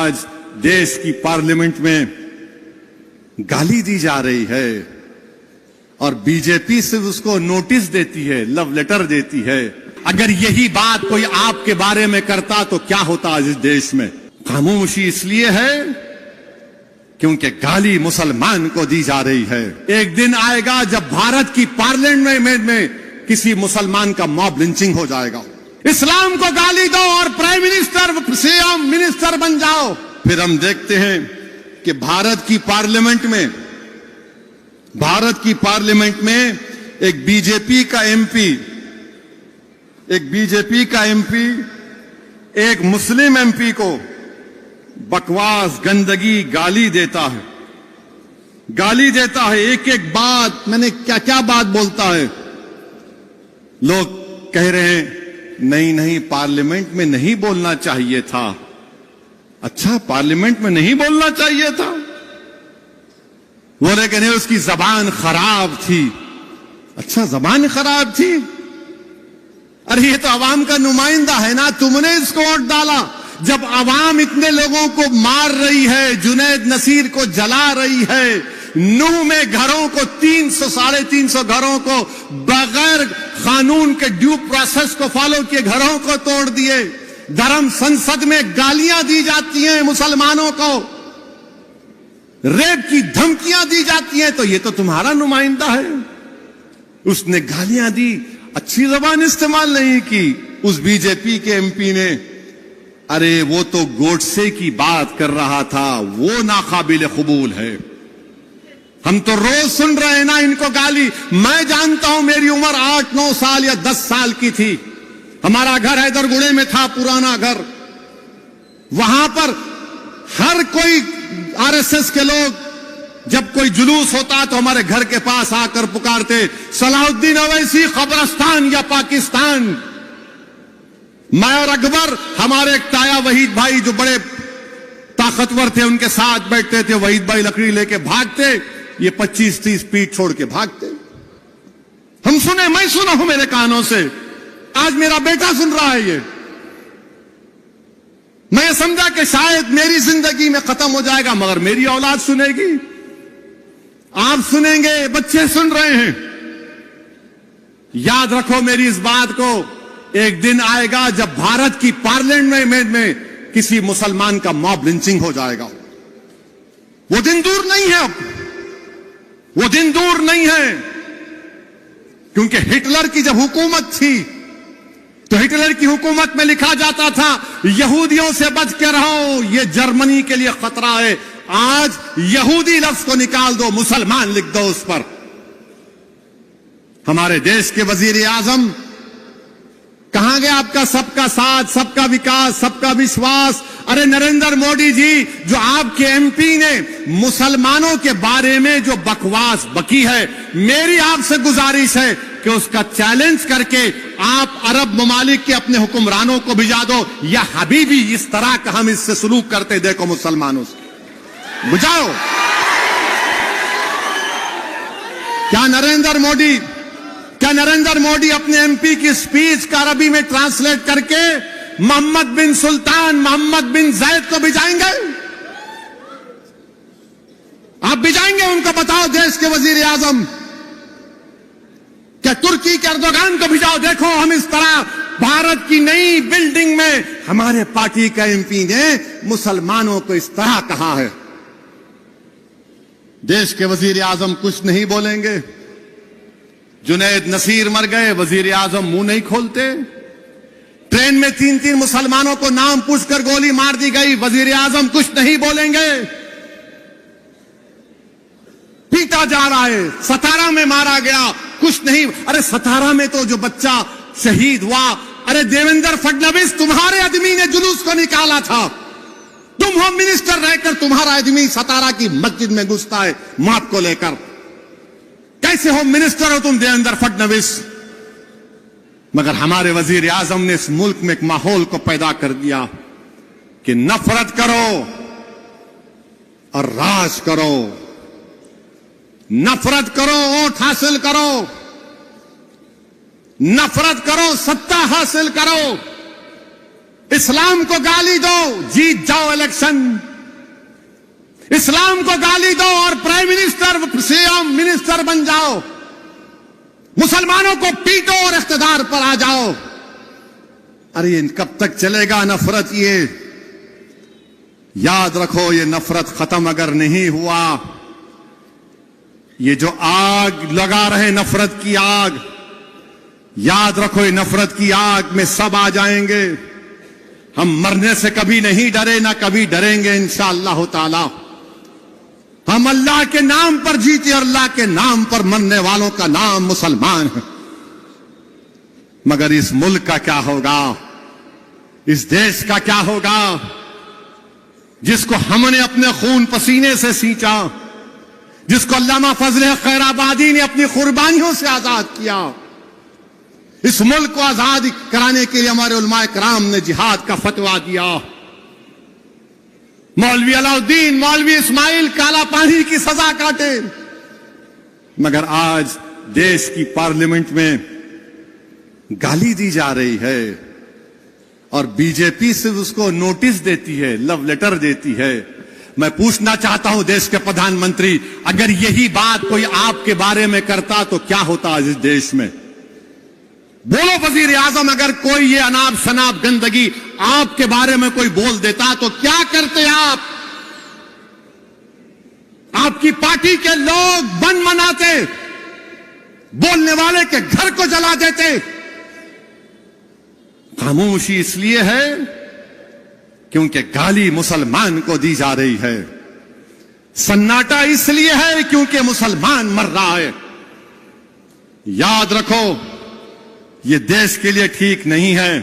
آج دیش کی پارلیمنٹ میں گالی دی جا رہی ہے اور بی جے پی صرف اس کو نوٹس دیتی ہے, لو لیٹر دیتی ہے. اگر یہی بات کوئی آپ کے بارے میں کرتا تو کیا ہوتا آج اس دیش میں؟ خاموشی اس لیے ہے کیونکہ گالی مسلمان کو دی جا رہی ہے. ایک دن آئے گا جب بھارت کی پارلیمنٹ میں کسی مسلمان کا موب لنچنگ ہو جائے گا. اسلام کو گالی دو اور prime minister C M minister بن جاؤ. پھر ہم دیکھتے ہیں کہ بھارت کی پارلیمنٹ میں ایک بی جے پی کا ایم پی ایک مسلم ایم پی کو بکواس, گندگی گالی دیتا ہے. ایک ایک بات میں نے کیا بات بولتا ہے. لوگ کہہ رہے ہیں نہیں پارلیمنٹ میں نہیں بولنا چاہیے تھا. اچھا, پارلیمنٹ میں نہیں بولنا چاہیے تھا. بولے کہ نہیں اس کی زبان خراب تھی. اچھا, زبان خراب تھی. ارے یہ تو عوام کا نمائندہ ہے نا, تم نے اس کو ووٹ ڈالا. جب عوام اتنے لوگوں کو مار رہی ہے, جنید نصیر کو جلا رہی ہے, نوح میں گھروں کو 300-350 گھروں کو بغیر قانون کے ڈیو پروسیس کو فالو کیے گھروں کو توڑ دیے. دھرم سنسد میں گالیاں دی جاتی ہیں مسلمانوں کو, ریپ کی دھمکیاں دی جاتی ہیں, تو یہ تو تمہارا نمائندہ ہے. اس نے گالیاں دی, اچھی زبان استعمال نہیں کی. اس بی جے پی کے ایم پی نے, ارے وہ تو گوڈسے کی بات کر رہا تھا, وہ ناقابل قبول ہے. ہم تو روز سن رہے ہیں نا ان کو گالی. میں جانتا ہوں میری عمر 8-9 سال یا 10 سال کی تھی. ہمارا گھر حیدر گڑے میں تھا, پرانا گھر. وہاں پر ہر کوئی آر ایس ایس کے لوگ جب کوئی جلوس ہوتا تو ہمارے گھر کے پاس آ کر پکارتے, صلاح الدین اویسی قبرستان یا پاکستان. میں اور اکبر, ہمارے ایک تایا وحید بھائی جو بڑے طاقتور تھے, ان کے ساتھ بیٹھتے تھے. وحید بھائی لکڑی لے کے بھاگتے, یہ 25-30 فیٹ چھوڑ کے بھاگتے. ہم سنے, میں سنا ہوں میرے کانوں سے, آج میرا بیٹا سن رہا ہے. یہ میں سمجھا کہ شاید میری زندگی میں ختم ہو جائے گا, مگر میری اولاد سنے گی, آپ سنیں گے, بچے سن رہے ہیں. یاد رکھو میری اس بات کو, ایک دن آئے گا جب بھارت کی پارلیمنٹ میں کسی مسلمان کا موب لنچنگ ہو جائے گا. وہ دن دور نہیں ہے, وہ دن دور نہیں ہے. کیونکہ ہٹلر کی جب حکومت تھی تو ہٹلر کی حکومت میں لکھا جاتا تھا یہودیوں سے بچ کے رہو, یہ جرمنی کے لیے خطرہ ہے. آج یہودی لفظ کو نکال دو, مسلمان لکھ دو اس پر. ہمارے دیش کے وزیر اعظم کہاں گیا آپ کا سب کا ساتھ, سب کا وکاس, سب کا وشواس؟ ارے نریندر مودی جی, جو آپ کے ایم پی نے مسلمانوں کے بارے میں جو بکواس بکی ہے, میری آپ سے گزارش ہے کہ اس کا چیلنج کر کے آپ عرب ممالک کے اپنے حکمرانوں کو بھجا دو. یا حبیبی اس طرح کا ہم اس سے سلوک کرتے دیکھو مسلمانوں سے, بجاؤ. کیا نریندر مودی اپنے ایم پی کی سپیچ کا عربی میں ٹرانسلیٹ کر کے محمد بن سلطان, محمد بن زید کو بھجائیں گے؟ آپ بھجائیں گے ان کو؟ بتاؤ دیش کے وزیر اعظم. کیا ترکی کے اردوغان کو بھجاؤ؟ دیکھو ہم اس طرح بھارت کی نئی بلڈنگ میں ہمارے پارٹی کا ایم پی نے مسلمانوں کو اس طرح کہا ہے. دیش کے وزیر اعظم کچھ نہیں بولیں گے. جنید نصیر مر گئے, وزیر اعظم منہ نہیں کھولتے. ٹرین میں 3 مسلمانوں کو نام پوچھ کر گولی مار دی گئی, وزیر اعظم کچھ نہیں بولیں گے. پیٹا جا رہا ہے, ستارا میں مارا گیا, کچھ نہیں. ارے ستارا میں تو جو بچہ شہید ہوا, ارے دیویندر فڈنویس تمہارے آدمی نے جلوس کو نکالا تھا. تم ہوم منسٹر رہ کر تمہارا آدمی ستارا کی مسجد میں گھستا ہے موت کو لے کر. کیسے ہوم منسٹر ہو تم دیویندر فڈنویس؟ مگر ہمارے وزیر اعظم نے اس ملک میں ایک ماحول کو پیدا کر دیا کہ نفرت کرو اور راج کرو, نفرت کرو ووٹ حاصل کرو, نفرت کرو ستہ حاصل کرو. اسلام کو گالی دو، جیت جاؤ الیکشن، اسلام کو گالی دو اور prime minister C M minister بن جاؤ، مسلمانوں کو پیٹو اور اقتدار پر آ جاؤ۔ ارے کب تک چلے گا نفرت؟ یہ یاد رکھو، یہ نفرت ختم اگر نہیں ہوا، یہ جو آگ لگا رہے نفرت کی آگ، یاد رکھو یہ نفرت کی آگ میں سب آ جائیں گے۔ ہم مرنے سے کبھی نہیں ڈرے، نہ کبھی ڈریں گے انشاءاللہ تعالی۔ ہم اللہ کے نام پر جیتے اور اللہ کے نام پر مرنے والوں کا نام مسلمان ہے۔ مگر اس ملک کا کیا ہوگا؟ اس دیش کا کیا ہوگا جس کو ہم نے اپنے خون پسینے سے سینچا، جس کو علامہ فضل حق خیر آبادی نے اپنی قربانیوں سے آزاد کیا؟ اس ملک کو آزاد کرانے کے لیے ہمارے علماء کرام نے جہاد کا فتویٰ دیا۔ مولوی علاء الدین، مولوی اسماعیل کالا پانی کی سزا کاٹے، مگر آج دیش کی پارلیمنٹ میں گالی دی جا رہی ہے اور بی جے پی صرف اس کو نوٹس دیتی ہے، لو لیٹر دیتی ہے۔ میں پوچھنا چاہتا ہوں دیش کے پردھان منتری، اگر یہی بات کوئی آپ کے بارے میں کرتا تو کیا ہوتا آج اس دیش میں؟ بولو وزیر اعظم، اگر کوئی یہ اناب شناب گندگی آپ کے بارے میں کوئی بول دیتا تو کیا کرتے آپ؟ آپ کی پارٹی کے لوگ بن مناتے، بولنے والے کے گھر کو جلا دیتے۔ خاموشی اس لیے ہے کیونکہ گالی مسلمان کو دی جا رہی ہے، سناٹا اس لیے ہے کیونکہ مسلمان مر رہا ہے۔ یاد رکھو، یہ دیش کے لیے ٹھیک نہیں ہے۔